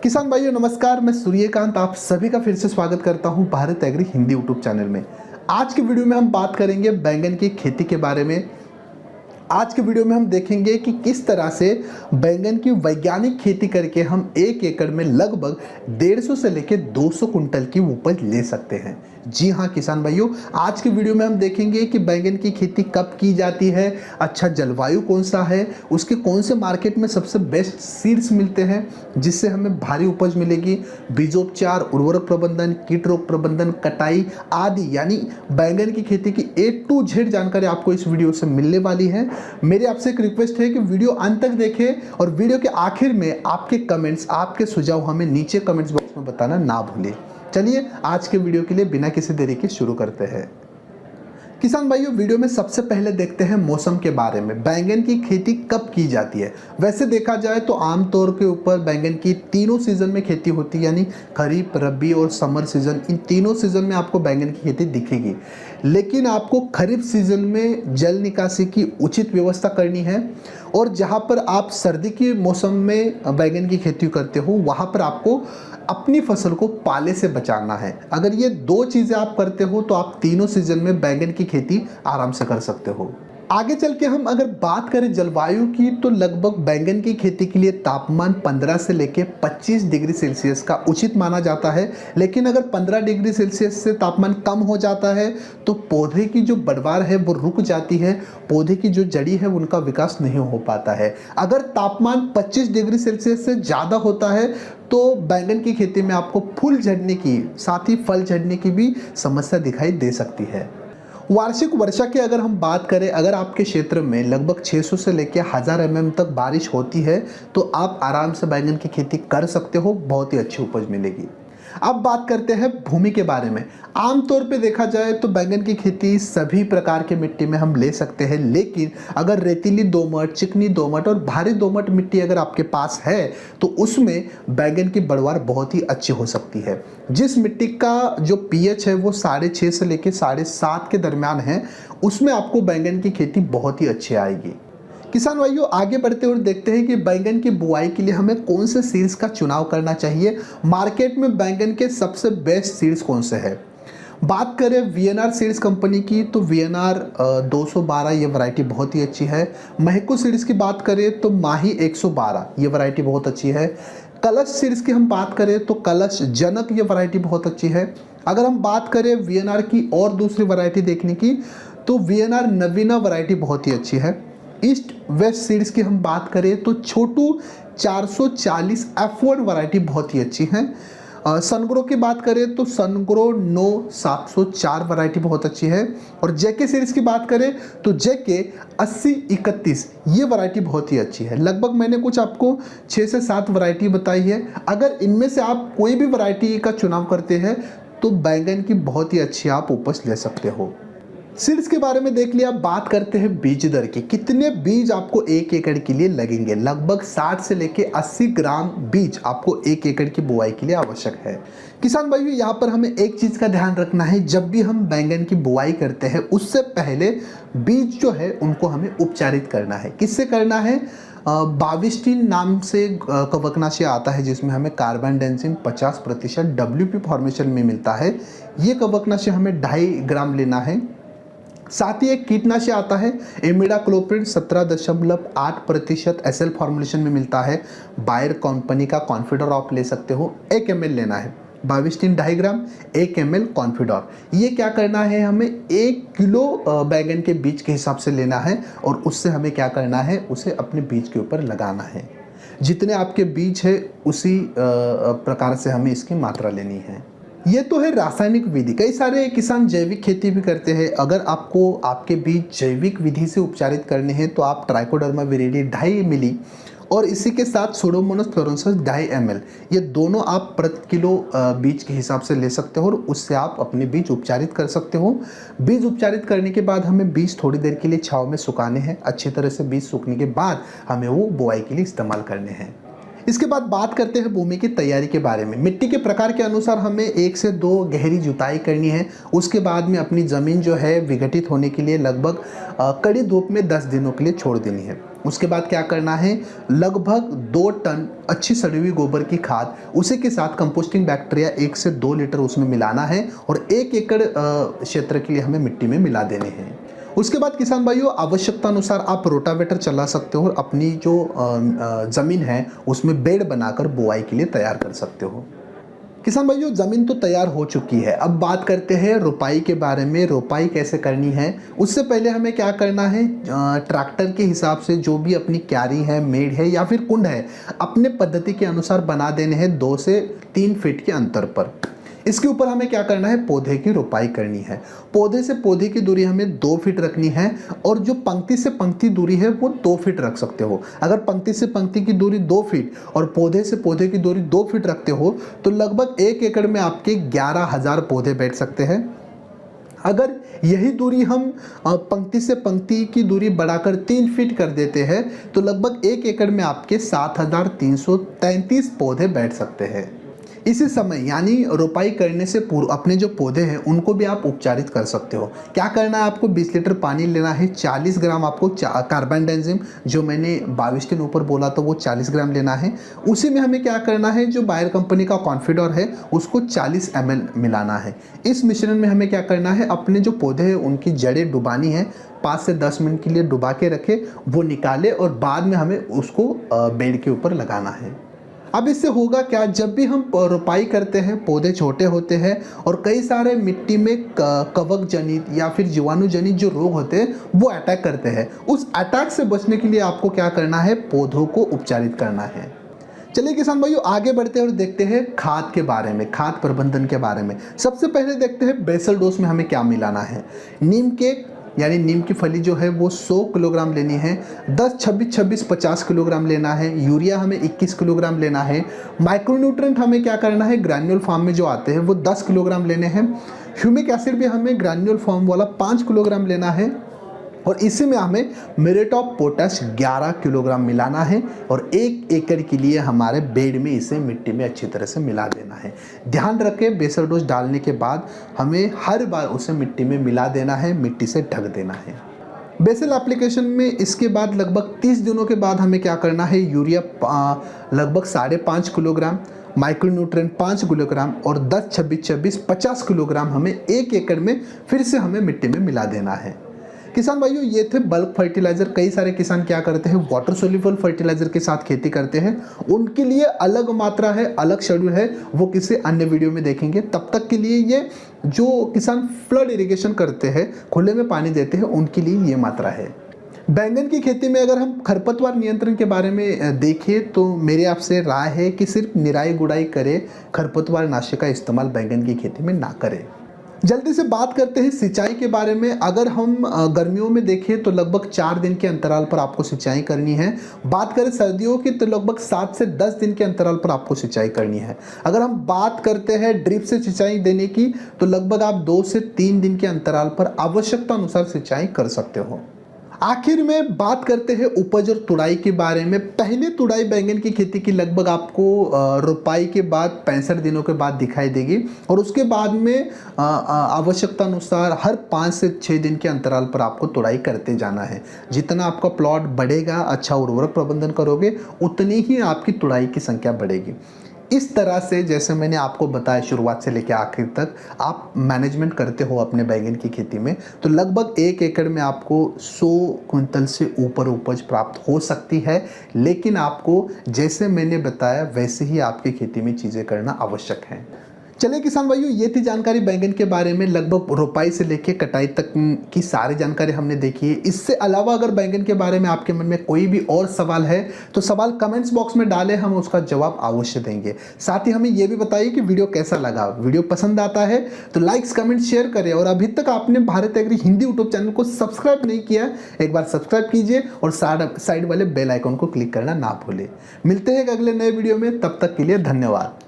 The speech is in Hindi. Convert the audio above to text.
किसान भाइयों नमस्कार, मैं सूर्यकांत आप सभी का फिर से स्वागत करता हूं Bharat agri Hindi YouTube channel में। आज के वीडियो में हम बात करेंगे बैंगन की खेती के बारे में। आज के वीडियो में हम देखेंगे कि किस तरह से बैंगन की वैज्ञानिक खेती करके हम 1 एकड़ में लगभग 150 से लेकर 200 कुंटल की उपज ले सकते हैं। जी हाँ किसान भाइयों, आज के वीडियो में हम देखेंगे कि बैंगन की खेती कब की जाती है, अच्छा जलवायु कौन सा है, उसके कौन से मार्केट में सबसे बेस्ट सीड्स मिलते हैं जिससे हमें भारी उपज मिलेगी, बीजोपचार, उर्वरक प्रबंधन, कीट रोग प्रबंधन, कटाई आदि यानी बैंगन की खेती की A to Z जानकारी आपको इस वीडियो से मिलने वाली है। मेरी आपसे एक रिक्वेस्ट है कि वीडियो अंत तक देखें और वीडियो के आखिर में आपके कमेंट्स, आपके सुझाव हमें नीचे कमेंट्स बॉक्स में बताना ना भूलें। चलिए आज के वीडियो के लिए बिना किसी देरी के शुरू करते हैं। किसान भाइयों, वीडियो में सबसे पहले देखते हैं मौसम के बारे में। बैंगन की खेती कब की जाती है? वैसे देखा जाए तो आमतौर के ऊपर बैंगन की तीनों सीजन में खेती होती है, यानी खरीफ, रबी और समर सीजन। इन तीनों सीजन में आपको बैंगन की खेती दिखेगी, लेकिन आपको खरीफ सीजन में जल निकासी की उचित व्यवस्था करनी है और जहाँ पर आप सर्दी के मौसम में बैंगन की खेती करते हो वहाँ पर आपको अपनी फसल को पाले से बचाना है। अगर ये दो चीज़ें आप करते हो तो आप तीनों सीजन में बैंगन की खेती आराम से कर सकते हो। आगे चल के हम अगर बात करें जलवायु की तो लगभग बैंगन की खेती के लिए तापमान 15 से लेकर 25 डिग्री सेल्सियस का उचित माना जाता है। लेकिन अगर 15 डिग्री सेल्सियस से तापमान कम हो जाता है तो पौधे की जो बढ़वार है वो रुक जाती है, पौधे की जो जड़ी है उनका विकास नहीं हो पाता है। अगर तापमान 25 डिग्री सेल्सियस से ज़्यादा होता है तो बैंगन की खेती में आपको फूल झड़ने की साथ ही फल झड़ने की भी समस्या दिखाई दे सकती है। वार्षिक वर्षा की अगर हम बात करें, अगर आपके क्षेत्र में लगभग 600 से लेकर 1000 mm तक बारिश होती है तो आप आराम से बैंगन की खेती कर सकते हो, बहुत ही अच्छी उपज मिलेगी। अब बात करते हैं भूमि के बारे में। आमतौर पे देखा जाए तो बैंगन की खेती सभी प्रकार के मिट्टी में हम ले सकते हैं, लेकिन अगर रेतीली दोमट, चिकनी दोमट और भारी दोमट मिट्टी अगर आपके पास है तो उसमें बैंगन की बढ़वार बहुत ही अच्छी हो सकती है। जिस मिट्टी का जो pH है वो 6.5 से लेकर 7.5 के दरमियान है, उसमें आपको बैंगन की खेती बहुत ही अच्छी आएगी। किसान भाइयों, आगे बढ़ते हुए देखते हैं कि बैंगन की बुआई के लिए हमें कौन से सीड्स का चुनाव करना चाहिए। मार्केट में बैंगन के सबसे बेस्ट सीड्स कौन से हैं? बात करें वीएनआर सीड्स कंपनी की तो वीएनआर 212 ये वैरायटी बहुत ही अच्छी है। महको सीड्स की बात करें तो माही 112 ये वैरायटी बहुत अच्छी है। कलश सीड्स की हम बात करें तो कलश जनक ये वैरायटी बहुत अच्छी है। अगर हम बात करें वीएनआर की और दूसरी वैरायटी देखने की तो वीएनआर नवीना वैरायटी बहुत ही अच्छी है। ईस्ट वेस्ट सीड्स की हम बात करें तो छोटू 440 F1 वैरायटी बहुत ही अच्छी है। सनग्रो की बात करें तो सनग्रो 9704 वैरायटी बहुत अच्छी है। और जेके सीरीज की बात करें तो जेके 8031 ये वैरायटी बहुत ही अच्छी है। लगभग मैंने कुछ आपको 6 से 7 वैरायटी बताई है। अगर इनमें से आप कोई भी वैरायटी का चुनाव करते हैं तो बैंगन की बहुत ही अच्छी आप उपज ले सकते हो। सीड्स के बारे में देख लिया। बात करते हैं बीज दर की। कितने बीज आपको 1 एकड़ के लिए लगेंगे? लगभग 60 से लेकर 80 ग्राम बीज आपको 1 एकड़ की बुआई के लिए आवश्यक है। किसान भाइयों, यहाँ पर हमें एक चीज़ का ध्यान रखना है, जब भी हम बैंगन की बुआई करते हैं उससे पहले बीज जो है उनको हमें उपचारित करना है। किससे करना है? बाविस्टिन नाम से कवकनाशी आता है जिसमें हमें कार्बेंडाजिम 50% WP फॉर्मेशन में मिलता है। ये कवकनाशी हमें 2.5 ग्राम लेना है। साथ ही एक कीटनाशी आता है इमिडाक्लोप्रिड 17.8% SL फॉर्मुलेशन में मिलता है। बायर कंपनी का कॉन्फिडर आप ले सकते हो, 1 ml लेना है। बाविस्टिन 2.5 ग्राम, 1 ml कॉन्फिडर। ये क्या करना है, हमें 1 किलो बैंगन के बीज के हिसाब से लेना है और उससे हमें क्या करना है, उसे अपने बीज के ऊपर लगाना है। जितने आपके बीज है उसी प्रकार से हमें इसकी मात्रा लेनी है। ये तो है रासायनिक विधि। कई सारे किसान जैविक खेती भी करते हैं। अगर आपको आपके बीज जैविक विधि से उपचारित करने हैं तो आप ट्राइकोडर्मा विरिडी 2.5 मिली और इसी के साथ सुडोमोनास फ्लोरेंसिस 2.5 ml ये दोनों आप प्रति किलो बीज के हिसाब से ले सकते हो और उससे आप अपने बीज उपचारित कर सकते हो। बीज उपचारित करने के बाद हमें बीज थोड़ी देर के लिए छांव में सुखाने हैं। अच्छी तरह से बीज सूखने के बाद हमें वो बुआई के लिए इस्तेमाल करने हैं। इसके बाद बात करते हैं भूमि की तैयारी के बारे में। मिट्टी के प्रकार के अनुसार हमें 1 से 2 गहरी जुताई करनी है। उसके बाद में अपनी ज़मीन जो है विघटित होने के लिए लगभग कड़ी धूप में 10 दिनों के लिए छोड़ देनी है। उसके बाद क्या करना है, लगभग 2 टन अच्छी सड़ी हुई गोबर की खाद, उसी के साथ कंपोस्टिंग बैक्टीरिया 1 से 2 लीटर उसमें मिलाना है और 1 एकड़ क्षेत्र के लिए हमें मिट्टी में मिला देने हैं। उसके बाद किसान भाइयों, आवश्यकता अनुसार आप रोटावेटर चला सकते हो और अपनी जो ज़मीन है उसमें बेड बनाकर बुआई के लिए तैयार कर सकते हो। किसान भाइयों, ज़मीन तो तैयार हो चुकी है, अब बात करते हैं रोपाई के बारे में। रोपाई कैसे करनी है, उससे पहले हमें क्या करना है, ट्रैक्टर के हिसाब से जो भी अपनी क्यारी है, मेड़ है या फिर कुंड है, अपने पद्धति के अनुसार बना देने हैं 2 से 3 फीट के अंतर पर। इसके ऊपर हमें क्या करना है, पौधे की रोपाई करनी है। पौधे से पौधे की दूरी हमें 2 फीट रखनी है और जो पंक्ति से पंक्ति दूरी है वो 2 फीट रख सकते हो। अगर पंक्ति से पंक्ति की दूरी 2 फीट और पौधे से पौधे की दूरी 2 फीट रखते हो तो लगभग 1 एकड़ में आपके 11,000 पौधे बैठ सकते हैं। अगर यही दूरी हम पंक्ति से पंक्ति की दूरी बढ़ाकर 3 फीट कर देते हैं तो लगभग 1 एकड़ में आपके 7,333 पौधे बैठ सकते हैं। इसी समय यानी रोपाई करने से पूर्व अपने जो पौधे हैं उनको भी आप उपचारित कर सकते हो। क्या करना है, आपको 20 लीटर पानी लेना है, 40 ग्राम आपको कार्बेंडाजिम, जो मैंने 22 दिन ऊपर बोला तो वो 40 ग्राम लेना है। उसी में हमें क्या करना है, जो बायर कंपनी का कॉन्फिडोर है उसको 40 ml मिलाना है। इस मिश्रण में हमें क्या करना है, अपने जो पौधे हैं उनकी जड़ें डुबानी है, 5 से 10 मिनट के लिए डुबा के रखे, वो निकाले और बाद में हमें उसको बेड के ऊपर लगाना है। अब इससे होगा क्या, जब भी हम रोपाई करते हैं पौधे छोटे होते हैं और कई सारे मिट्टी में कवक जनित या फिर जीवाणु जनित जो रोग होते हैं वो अटैक करते हैं। उस अटैक से बचने के लिए आपको क्या करना है, पौधों को उपचारित करना है। चलिए किसान भाइयों, आगे बढ़ते हैं और देखते हैं खाद के बारे में, खाद प्रबंधन के बारे में। सबसे पहले देखते हैं बेसल डोज में हमें क्या मिलाना है। नीम के यानी नीम की फली जो है वो 100 किलोग्राम लेनी है। 10-26-26 50 किलोग्राम लेना है। यूरिया हमें 21 किलोग्राम लेना है। माइक्रोन्यूट्रेंट हमें क्या करना है, ग्रैन्युल फॉर्म में जो आते हैं वो 10 किलोग्राम लेने हैं। ह्यूमिक एसिड भी हमें ग्रैन्युल फॉर्म वाला 5 किलोग्राम लेना है और इसी में हमें म्यूरेट ऑफ पोटाश 11 किलोग्राम मिलाना है और 1 एकड़ के लिए हमारे बेड में इसे मिट्टी में अच्छी तरह से मिला देना है। ध्यान रखें, बेसल डोज डालने के बाद हमें हर बार उसे मिट्टी में मिला देना है, मिट्टी से ढक देना है। बेसल एप्लीकेशन में इसके बाद लगभग 30 दिनों के बाद हमें क्या करना है, यूरिया लगभग 5.5 किलोग्राम, माइक्रोन्यूट्रेंट 5 किलोग्राम और 10-26-26 50 किलोग्राम हमें 1 एकड़ में फिर से हमें मिट्टी में मिला देना है। किसान भाइयों, ये थे बल्क फर्टिलाइजर। कई सारे किसान क्या करते हैं, वाटर सोल्यूबल फर्टिलाइजर के साथ खेती करते हैं, उनके लिए अलग मात्रा है, अलग शेड्यूल है, वो किसी अन्य वीडियो में देखेंगे। तब तक के लिए ये जो किसान फ्लड इरिगेशन करते हैं, खुले में पानी देते हैं, उनके लिए ये मात्रा है। बैंगन की खेती में अगर हम खरपतवार नियंत्रण के बारे में देखें तो मेरी आपसे राय है कि सिर्फ निराई गुड़ाई करें, खरपतवार नाशक का इस्तेमाल बैंगन की खेती में ना करें। जल्दी से बात करते हैं सिंचाई के बारे में। अगर हम गर्मियों में देखें तो लगभग 4 दिन के अंतराल पर आपको सिंचाई करनी है। बात करें सर्दियों की तो लगभग 7 से 10 दिन के अंतराल पर आपको सिंचाई करनी है। अगर हम बात करते हैं ड्रिप से सिंचाई देने की तो लगभग आप 2 से 3 दिन के अंतराल पर आवश्यकता अनुसार सिंचाई कर सकते हो। आखिर में बात करते हैं उपज और तुड़ाई के बारे में। पहले तुड़ाई बैंगन की खेती की लगभग आपको रोपाई के बाद 65 दिनों के बाद दिखाई देगी और उसके बाद में आवश्यकता अनुसार हर 5 से 6 दिन के अंतराल पर आपको तुड़ाई करते जाना है। जितना आपका प्लॉट बढ़ेगा, अच्छा उर्वरक प्रबंधन करोगे, उतनी ही आपकी तुड़ाई की संख्या बढ़ेगी। इस तरह से जैसे मैंने आपको बताया शुरुआत से लेकर आखिर तक आप मैनेजमेंट करते हो अपने बैंगन की खेती में तो लगभग 1 एकड़ में आपको 100 क्विंटल से ऊपर उपज प्राप्त हो सकती है। लेकिन आपको जैसे मैंने बताया वैसे ही आपकी खेती में चीज़ें करना आवश्यक है। चलिए किसान भाइयों, ये थी जानकारी बैंगन के बारे में। लगभग रोपाई से लेकर कटाई तक की सारी जानकारी हमने देखी है। इससे अलावा अगर बैंगन के बारे में आपके मन में कोई भी और सवाल है तो सवाल कमेंट्स बॉक्स में डालें, हम उसका जवाब अवश्य देंगे। साथ ही हमें ये भी बताइए कि वीडियो कैसा लगा। वीडियो पसंद आता है तो लाइक्स कमेंट शेयर करें और अभी तक आपने Bharat agri Hindi YouTube channel को सब्सक्राइब नहीं किया, एक बार सब्सक्राइब कीजिए और साइड वाले बेल आइकन को क्लिक करना ना भूलें। मिलते हैं अगले नए वीडियो में, तब तक के लिए धन्यवाद।